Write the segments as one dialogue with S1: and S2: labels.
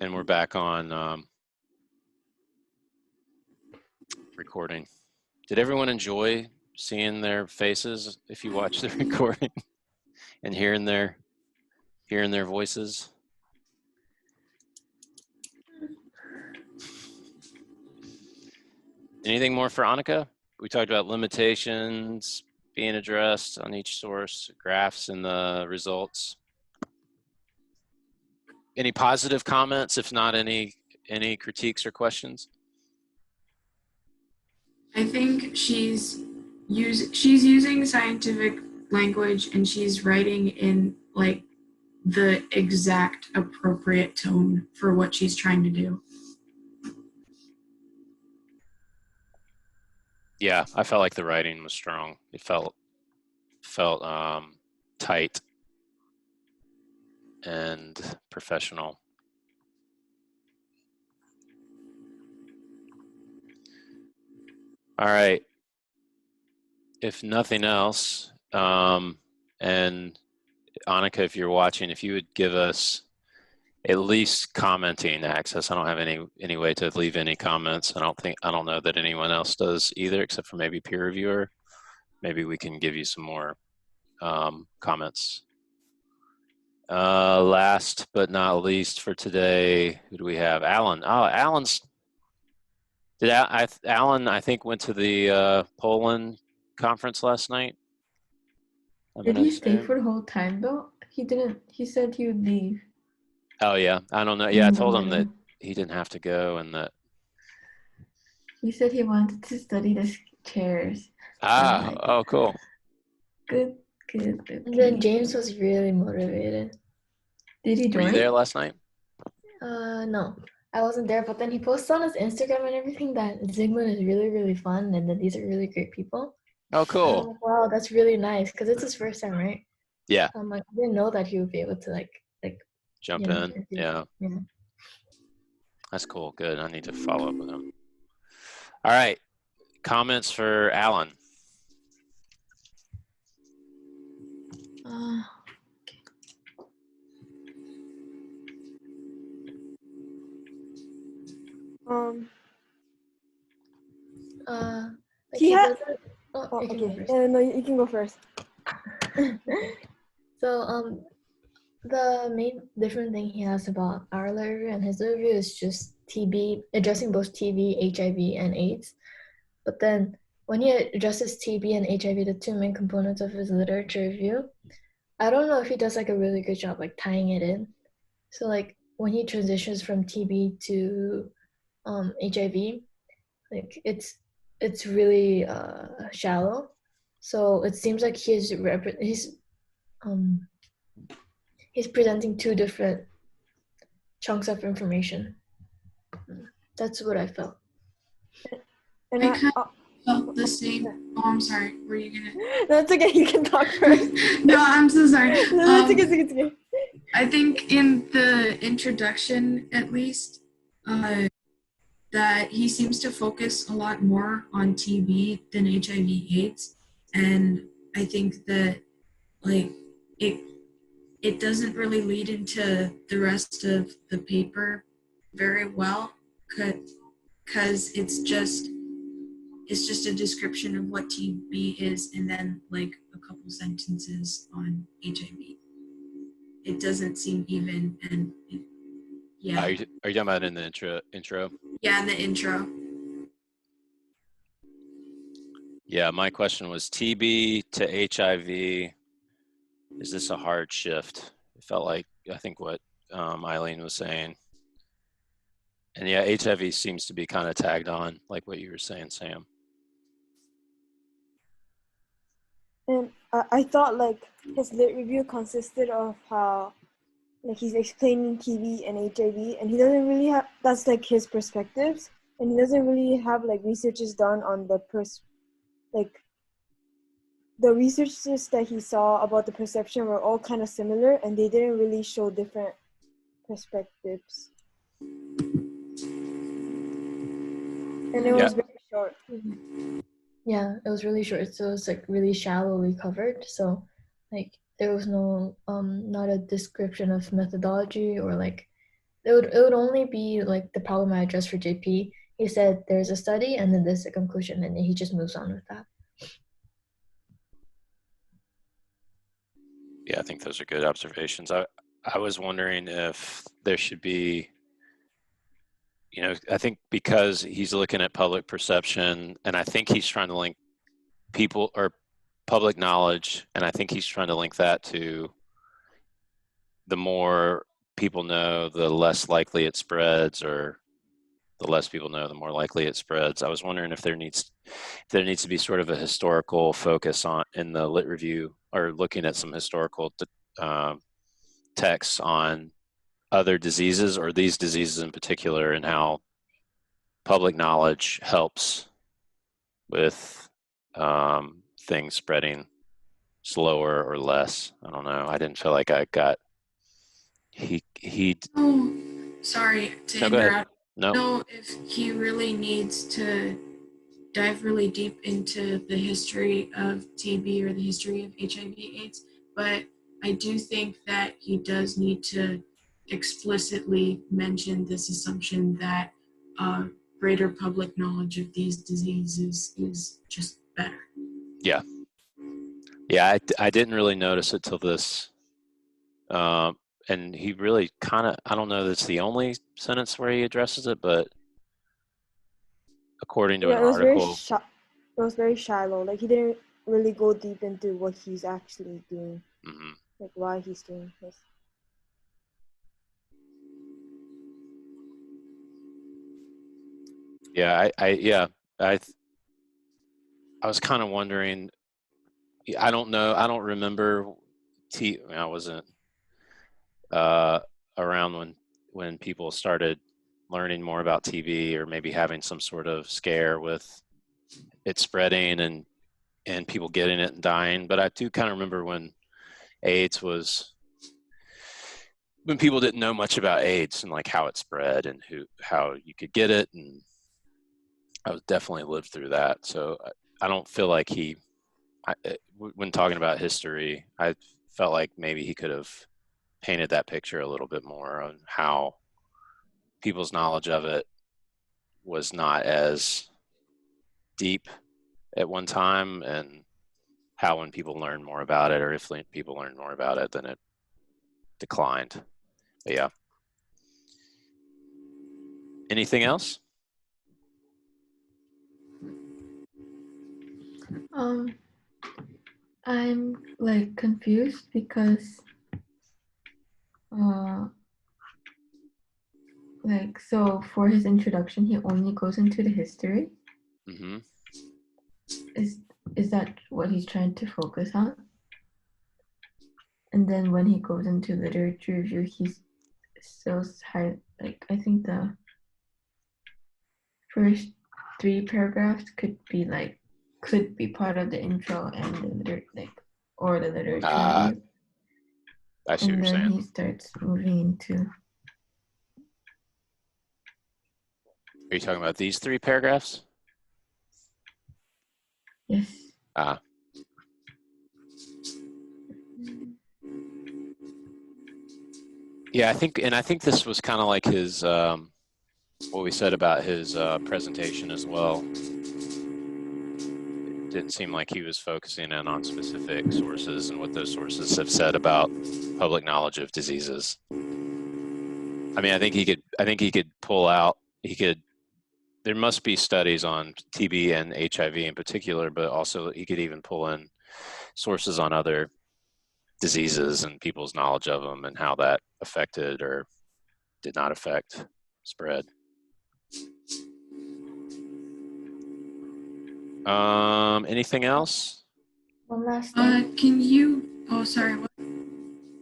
S1: And we're back on recording. Did everyone enjoy seeing their faces if you watch the recording and hearing their voices? Anything more for Annika? We talked about limitations being addressed on each source, graphs and the results. Any positive comments? If not, any critiques or questions?
S2: I think she's using scientific language, and she's writing in like the exact appropriate tone for what she's trying to do.
S1: Yeah, I felt like the writing was strong. It felt tight and professional. All right. If nothing else, and Annika, if you're watching, if you would give us at least commenting access. I don't have any way to leave any comments. I don't know that anyone else does either, except for maybe peer reviewer. Maybe we can give you some more comments. Last but not least for today, who do we have? Alan. Oh, Alan, I think, went to the Poland conference last night.
S3: Did he stay for the whole time though? He didn't. He said he would leave.
S1: Oh yeah, I don't know. Yeah, I told him that he didn't have to go, and that
S3: he said he wanted to study the chairs.
S1: Ah, oh, cool.
S3: Good.
S4: And then James was really motivated.
S3: Did he join?
S1: Were you there last night?
S4: No, I wasn't there. But then he posted on his Instagram and everything that Zygmunt is really, really fun, and that these are really great people.
S1: Oh, cool.
S4: Wow, that's really nice because it's his first time, right?
S1: Yeah.
S4: I didn't know that he would be able to like
S1: jump in. Yeah. That's cool. Good. I need to follow up with him. All right. Comments for Alan.
S3: He had.
S4: No,
S3: you can go first.
S4: So the main different thing he has about our review and his review is just TB, addressing both TB, HIV, and AIDS. But then when he addresses TB and HIV, the two main components of his literature review, I don't know if he does like a really good job like tying it in. So like when he transitions from TB to HIV, like it's really shallow. So it seems like he's presenting two different chunks of information. That's what I felt.
S2: And I kind of felt the same. Oh, I'm sorry. Were you gonna?
S3: No, it's okay. You can talk first.
S2: No, I'm so sorry.
S3: No, it's okay.
S2: I think in the introduction, at least, that he seems to focus a lot more on TB than HIV/AIDS, and I think that like it doesn't really lead into the rest of the paper very well, because it's just a description of what TB is, and then like a couple sentences on HIV. It doesn't seem even, and yeah.
S1: Are you talking about in the intro?
S2: Yeah, in the intro.
S1: Yeah, my question was TB to HIV. Is this a hard shift? It felt like, I think what Eileen was saying. And yeah, HIV seems to be kind of tagged on, like what you were saying, Sam.
S5: And I thought like his lit review consisted of how like he's explaining TB and HIV, and he doesn't really have, that's like his perspectives, and he doesn't really have like researches done on the the researches that he saw about the perception were all kind of similar, and they didn't really show different perspectives. And it was very short.
S4: Yeah, it was really short, so it's like really shallowly covered. So like there was no not a description of methodology or like it would only be like the problem I addressed for JP. He said there's a study and then there's a conclusion, and then he just moves on with that.
S1: Yeah, I think those are good observations. I was wondering if there should be, you know, I think because he's looking at public perception, and I think he's trying to link people or public knowledge, and I think he's trying to link that to the more people know, the less likely it spreads, or the less people know, the more likely it spreads. I was wondering if there needs to be sort of a historical focus on in the lit review, or looking at some historical texts on other diseases, or these diseases in particular, and how public knowledge helps with things spreading slower or less. I don't know. I didn't feel like I got he.
S2: Oh, sorry to
S1: No, go ahead.
S2: interrupt.
S1: No.
S2: No, if he really needs to dive really deep into the history of TB or the history of HIV/AIDS, but I do think that he does need to explicitly mention this assumption that greater public knowledge of these diseases is just better.
S1: Yeah. I didn't really notice it till this, and he really kind of, I don't know that's the only sentence where he addresses it, but according to an article,
S5: it was very shallow. Like, he didn't really go deep into what he's actually doing, like why he's doing this.
S1: Yeah, I was kind of wondering. I don't know. I don't remember. I wasn't around when people started learning more about TB, or maybe having some sort of scare with it spreading and people getting it and dying. But I do kind of remember when AIDS was, when people didn't know much about AIDS and like how it spread and how you could get it, and I definitely lived through that. So I don't feel like when talking about history, I felt like maybe he could have painted that picture a little bit more on how people's knowledge of it was not as deep at one time, and how when people learned more about it, or if people learned more about it, then it declined. But yeah. Anything else?
S3: I'm like confused because like, so for his introduction he only goes into the history.
S1: Mm-hmm.
S3: Is that what he's trying to focus on? And then when he goes into literature review, he's still high. Like, I think the first 3 paragraphs could be part of the intro and the literature review.
S1: I see what you're saying.
S3: And then he starts moving into.
S1: Are you talking about these 3 paragraphs?
S3: Yes.
S1: Yeah, I think this was kind of like his, what we said about his presentation as well. It didn't seem like he was focusing in on specific sources and what those sources have said about public knowledge of diseases. I mean, I think he could pull out, there must be studies on TB and HIV in particular, but also he could even pull in sources on other diseases and people's knowledge of them and how that affected or did not affect spread. Anything else?
S4: One last thing.
S2: Can you? Oh, sorry. What?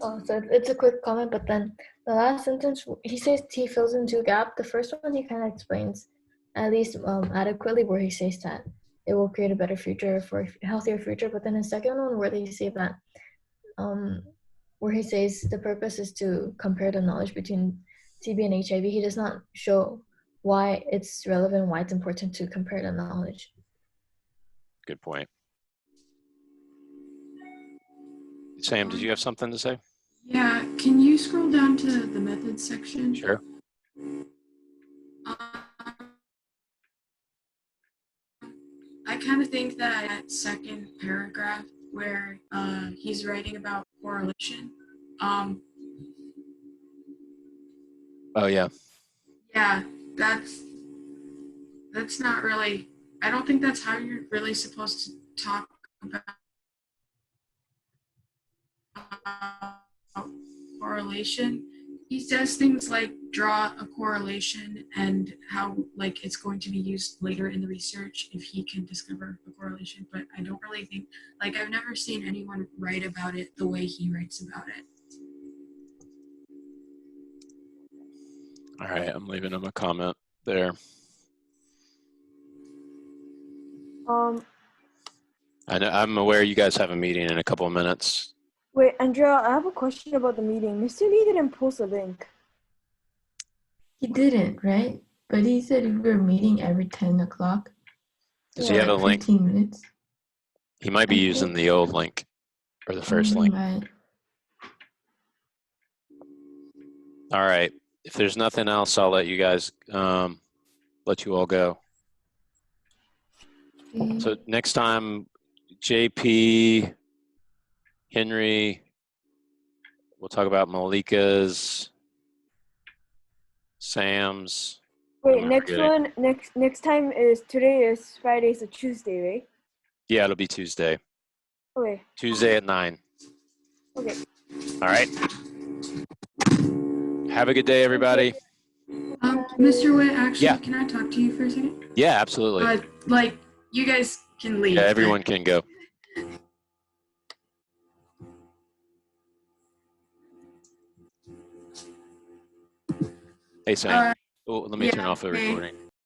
S4: Oh, so it's a quick comment, but then the last sentence, he says T fills in 2 gaps. The first one he kind of explains, at least adequately, where he says that it will create a better future for a healthier future. But then the second one, where they say that, where he says the purpose is to compare the knowledge between TB and HIV, he does not show why it's relevant, why it's important to compare the knowledge.
S1: Good point. Sam, did you have something to say?
S2: Yeah, can you you scroll down to the methods section?
S1: Sure.
S2: I kind of think that second paragraph where he's writing about correlation,
S1: Oh yeah.
S2: yeah, that's not really. I don't think that's how you're really supposed to talk about correlation. He says things like draw a correlation and how like it's going to be used later in the research if he can discover a correlation. But I don't really think, like, I've never seen anyone write about it the way he writes about it.
S1: All right, I'm leaving him a comment there. I'm aware you guys have a meeting in a couple of minutes.
S5: Wait, Andrea, I have a question about the meeting. Mr. Lee didn't post a link.
S3: He didn't, right? But he said we were meeting every 10 o'clock.
S1: Does he have a
S3: like
S1: link?
S3: 15 minutes.
S1: He might be
S3: I
S1: using
S3: think-
S1: the old link or the first
S3: He
S1: link.
S3: might.
S1: All right. If there's nothing else, I'll let you guys let you all go. So next time, JP, Henry, we'll talk about Malika's, Sam's.
S5: Wait,
S1: I'm
S5: next
S1: forgetting.
S5: one, next time is today is Friday, so Tuesday, right?
S1: Yeah, it'll be Tuesday.
S5: Okay.
S1: Tuesday at 9.
S5: Okay.
S1: All right. Have a good day, everybody.
S2: Mr. Witt, actually,
S1: Yeah.
S2: can I talk to you for a second?
S1: Yeah, absolutely.
S2: Like, you guys can leave.
S1: Yeah, everyone can go. Hey, Sam. Oh, let me turn off the
S2: hey.
S1: recording.